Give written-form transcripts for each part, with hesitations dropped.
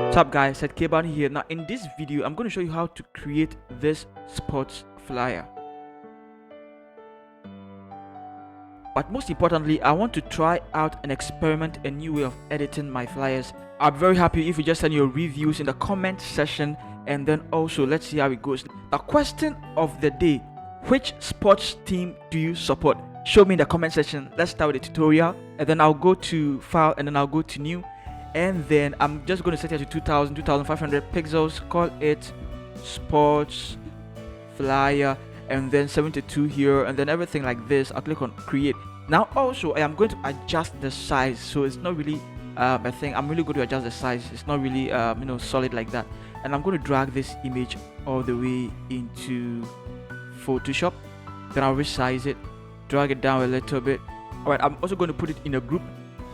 What's up guys, Seth K Bani here. Now in this video I'm going to show you how to create this sports flyer. But most importantly, I want to try out and experiment a new way of editing my flyers. I'm very happy if you just send your reviews in the comment section, and then also let's see how it goes. The question of the day: which sports team do you support? Show me in the comment section. Let's start with the tutorial, and then I'll go to file, and then I'll go to new, and then I'm just going to set it to 2500 pixels. Call it sports flyer, and then 72 here, and then everything like this. I'll click on create. Now also I am going to adjust the size, so it's not really a thing. I'm really going to adjust the size. It's not really solid like that. And I'm going to drag this image all the way into Photoshop, then I'll resize it, drag it down a little bit. All right, I'm also going to put it in a group.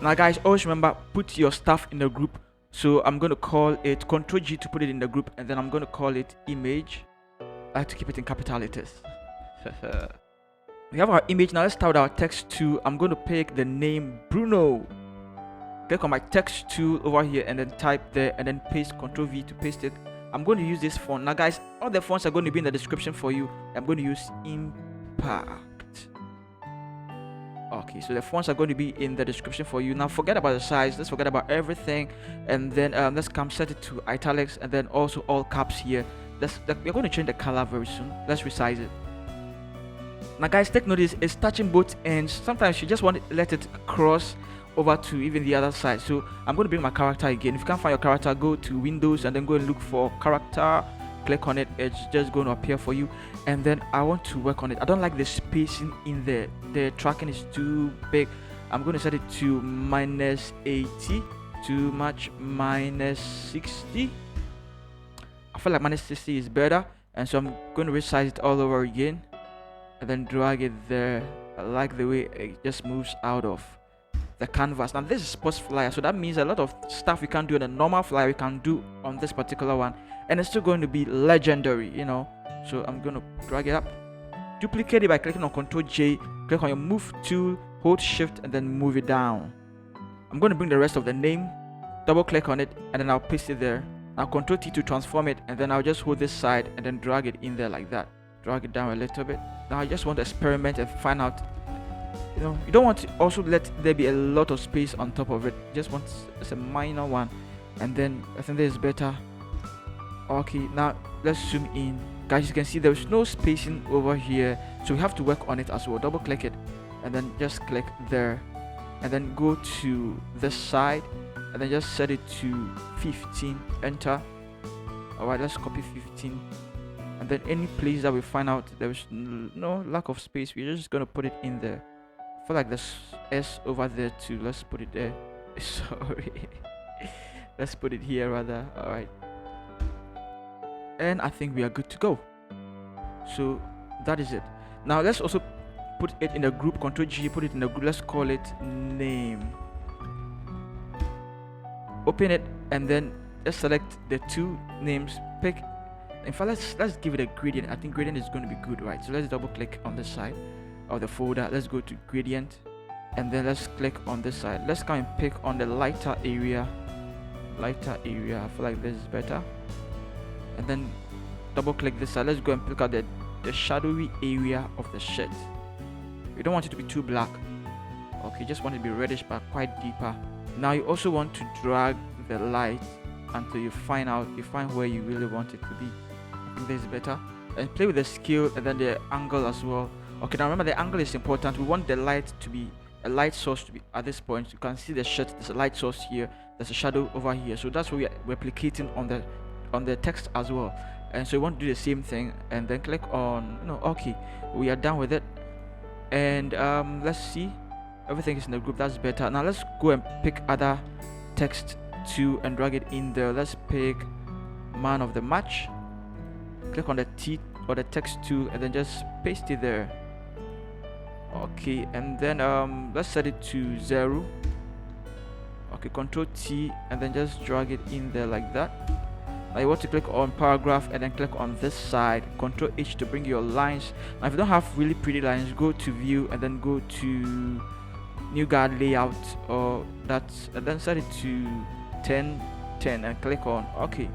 Now guys, always remember, put your stuff in a group. So I'm going to call it Ctrl G to put it in the group, and then I'm going to call it image. I like to keep it in capital letters. We have our image. Now let's start with our text tool. I'm going to pick the name Bruno. Click on my text tool over here and then type there, and then paste, Ctrl V to paste it. I'm going to use this font. Now guys, all the fonts are going to be in the description for you. I'm going to use Impact. Okay, so the fonts are going to be in the description for you. Now forget about the size, let's forget about everything, and then let's come set it to italics, and then also all caps here. We're going to change the color very soon. Let's resize it. Now guys, take notice, it's touching both ends. Sometimes you just want to let it cross over to even the other side. So I'm going to bring my character again. If you can't find your character, go to Windows and then go and look for character, click on it. It's just going to appear for you, and then I want to work on it. I don't like the spacing in there. The tracking is too big. I'm going to set it to -80, too much, -60. I feel like -60 is better, and so I'm going to resize it all over again and then drag it there. I like the way it just moves out of the canvas. Now this is sports flyer, so that means a lot of stuff you can't do in a normal flyer we can do on this particular one, and it's still going to be legendary, so I'm going to drag it up, duplicate it by clicking on Ctrl J, click on your move tool, hold shift, and then move it down. I'm going to bring the rest of the name, double click on it, and then I'll paste it there. Now Ctrl T to transform it, and then I'll just hold this side and then drag it in there like that. Drag it down a little bit. Now I just want to experiment and find out, you don't want to also let there be a lot of space on top of it. You just want it's a minor one, and then I think this is better. Okay, now let's zoom in. Guys, you can see there's no spacing over here, so we have to work on it as well. Double click it, and then just click there, and then go to this side, and then just set it to 15, enter. All right, let's copy 15, and then any place that we find out there's no lack of space, we're just gonna put it in there. I feel like there's S over there too. Let's put it there. Sorry. Let's put it here rather. All right, and I think we are good to go. So that is it. Now let's also put it in a group. Ctrl G, put it in a group. Let's call it name. Open it, and then let's select the two names. Pick, in fact, let's give it a gradient. I think gradient is going to be good, right? So let's double click on this side of the folder. Let's go to gradient, and then let's click on this side. Let's come and pick on the lighter area. I feel like this is better, and then double click this side. Let's go and pick out the shadowy area of the shirt. We don't want it to be too black. Okay, just want it to be reddish but quite deeper. Now you also want to drag the light until you find where you really want it to be. I think this is better. And play with the scale and then the angle as well. Okay, now remember the angle is important. We want the light to be a light source to be at this point. You can see the shirt, there's a light source here, there's a shadow over here, so that's what we are replicating on the text as well. And so you want to do the same thing, and then click on okay, we are done with it. And let's see, everything is in the group. That's better. Now let's go and pick other text too and drag it in there. Let's pick man of the match, click on the T or the text tool, and then just paste it there. Okay, and then let's set it to 0. Okay, Ctrl T, and then just drag it in there like that. Now you want to click on paragraph, and then click on this side, Ctrl H to bring your lines. Now if you don't have really pretty lines, go to view and then go to new guard layout, or and then set it to 10 10 and click on OK.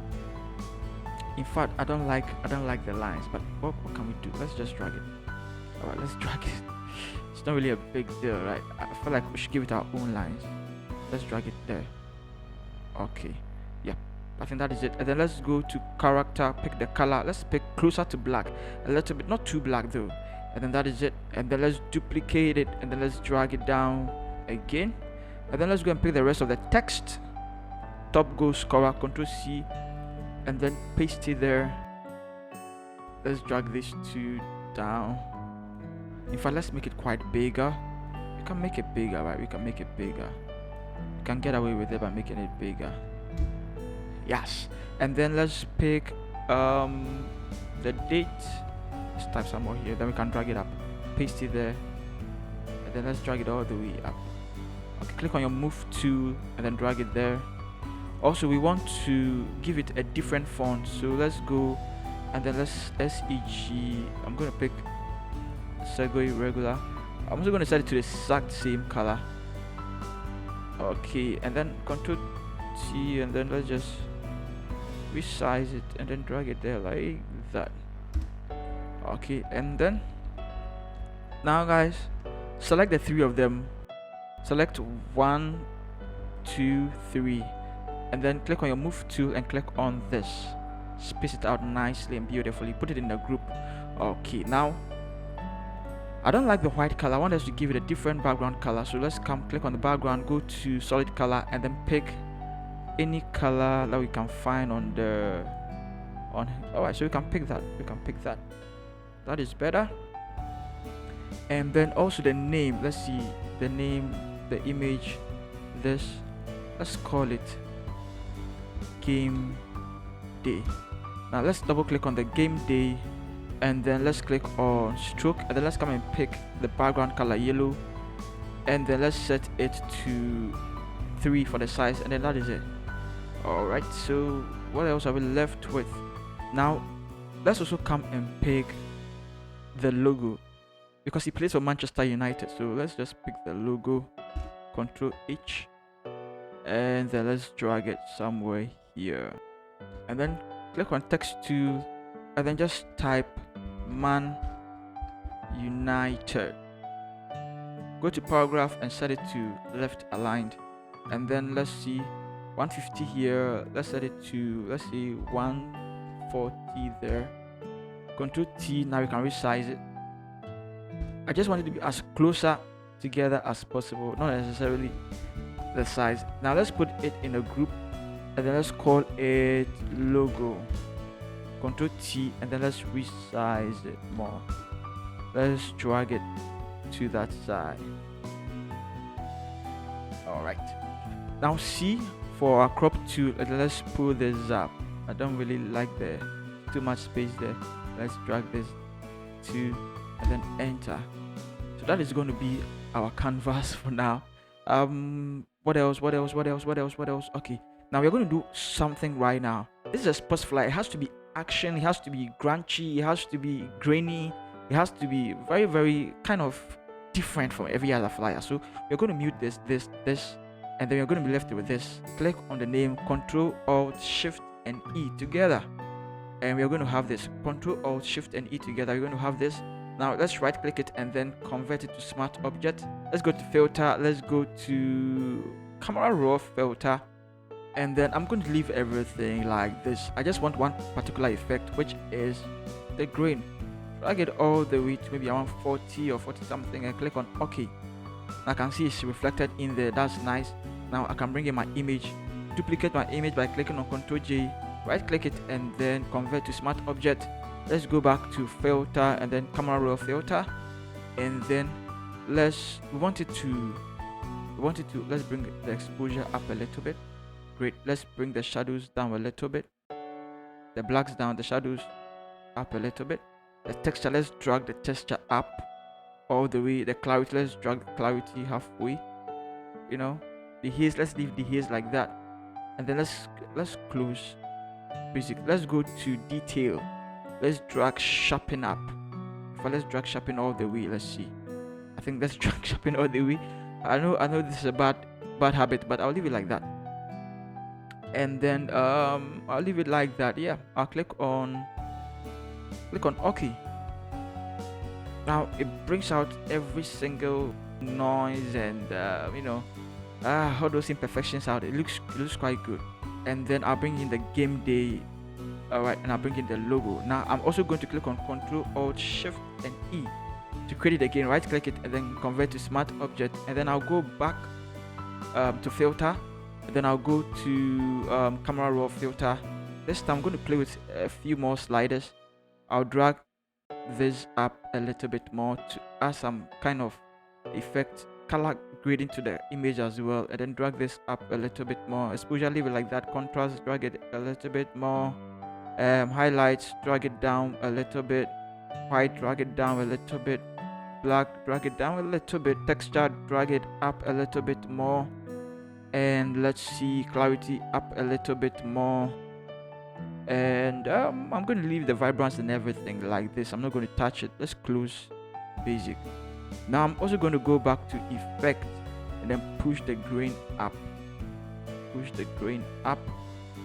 In fact, I don't like the lines, but what can we do? Let's just drag it. All right, let's drag it. It's not really a big deal, right? I feel like we should give it our own lines. Let's drag it there. Okay, yeah, I think that is it. And then let's go to character, pick the color. Let's pick closer to black, a little bit, not too black though. And then that is it. And then let's duplicate it, and then let's drag it down again. And then let's go and pick the rest of the text. Top goes color, Control C, and then paste it there. Let's drag these two down. In fact, let's make it quite bigger. We can make it bigger, right? We can make it bigger. We can get away with it by making it bigger. Yes. And then let's pick the date. Let's type some more here. Then we can drag it up, paste it there, and then let's drag it all the way up. Okay, click on your move tool and then drag it there. Also, we want to give it a different font, so let's go and then let's SEG. I'm going to pick Segway regular. I'm also going to set it to the exact same color. Okay, and then Control T, and then let's just resize it and then drag it there like that. Okay, and then now guys, select the three of them. Select 1, 2, 3, and then click on your move tool and click on this. Space it out nicely and beautifully. Put it in a group. Okay, now I don't like the white color. I want us to give it a different background color. So let's click on the background, go to solid color, and then pick any color that we can find on the alright, so we can pick that. That is better. And then also the name. Let's see the name, the image, this. Let's call it game day. Now let's double click on the game day, and then let's click on stroke, and then let's come and pick the background color yellow, and then let's set it to 3 for the size, and then that is it. Alright, so what else are we left with? Now let's also come and pick the logo, because he plays for Manchester United. So let's just pick the logo, Control H, and then let's drag it somewhere here, and then click on text tool, and then just type Man United. Go to paragraph and set it to left aligned, and then let's see 150 here. Let's set it to, let's see, 140 there. Control T. Now we can resize it. I just want it to be as closer together as possible, not necessarily the size. Now let's put it in a group, and then let's call it logo. Control T, and then let's resize it more. Let's drag it to that side. Alright, now C for our crop tool, and then let's pull this up. I don't really like the too much space there. Let's drag this to, and then enter. So that is going to be our canvas for now. What else? Okay, now we're going to do something right now. This is a sports fly. It has to be action, it has to be grungy, it has to be grainy, it has to be very, very kind of different from every other flyer. So we're going to mute this, and then we're going to be left with this. Click on the name, Control Alt Shift and E together, and we're going to have this. Control Alt Shift and E together, we're going to have this. Now let's right click it and then convert it to smart object. Let's go to filter, let's go to camera raw filter, and then I'm going to leave everything like this. I just want one particular effect, which is the grain. Drag it all the way to maybe around 40 or 40 something, and click on OK. I can see it's reflected in there. That's nice. Now I can bring in my image, duplicate my image by clicking on Ctrl J, right click it, and then convert to smart object. Let's go back to filter and then camera raw filter, and then let's bring the exposure up a little bit. Great. Let's bring the shadows down a little bit, the blacks down, the shadows up a little bit. The texture, let's drag the texture up all the way. The clarity, let's drag the clarity halfway. You know, the haze, let's leave the haze like that, and then let's close basic. Let's go to detail. Let's drag sharpen up. Let's drag sharpen all the way. Let's see. I think let's drag sharpen all the way. I know this is a bad habit, but I'll leave it like that. and then I'll leave it like that. Yeah, I'll click on OK. Now it brings out every single noise and all those imperfections out. It looks quite good. And then I'll bring in the game day. All right, and I'll bring in the logo. Now I'm also going to click on Control Alt Shift and E to create it again. Right click it and then convert to Smart Object, and then I'll go back to Filter, and then I'll go to Camera Raw Filter. This time I'm going to play with a few more sliders. I'll drag this up a little bit more to add some kind of effect, color grading to the image as well, and then drag this up a little bit more. Exposure, leave it like that. Contrast, drag it a little bit more. Highlights, drag it down a little bit. White, drag it down a little bit. Black, drag it down a little bit. Texture, drag it up a little bit more. And let's see, clarity up a little bit more. And I'm going to leave the vibrance and everything like this. I'm not going to touch it. Let's close basic. Now I'm also going to go back to effect and then push the grain up,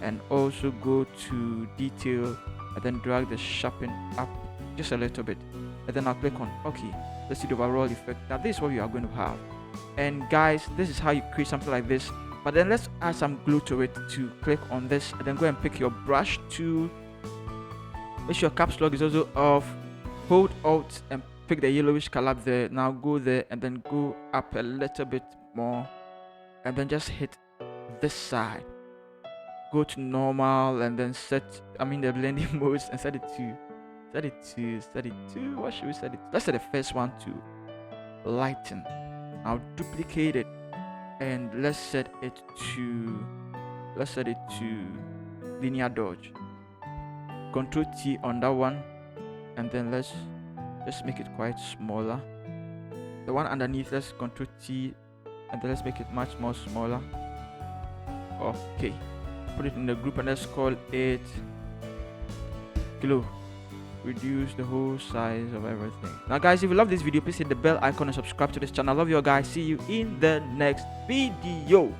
and also go to detail and then drag the sharpen up just a little bit, and then I'll click on OK. Let's see the overall effect. Now this is what we are going to have. And guys, this is how you create something like this. But then let's add some glue to it. To click on this and then go and pick your brush tool. Make sure caps lock is also off. Hold Alt and pick the yellowish color there. Now go there and then go up a little bit more, and then just hit this side. Go to normal and then set the blending modes and set it to what should we set it to? Let's set the first one to lighten. I'll duplicate it and let's set it to linear dodge. Control T on that one, and then let's just make it quite smaller. The one underneath, let's Control T and then let's make it much more smaller. Okay, put it in the group and let's call it glow. Reduce the whole size of everything. Now guys, if you love this video, please hit the bell icon and subscribe to this channel. I love you guys. See you in the next video.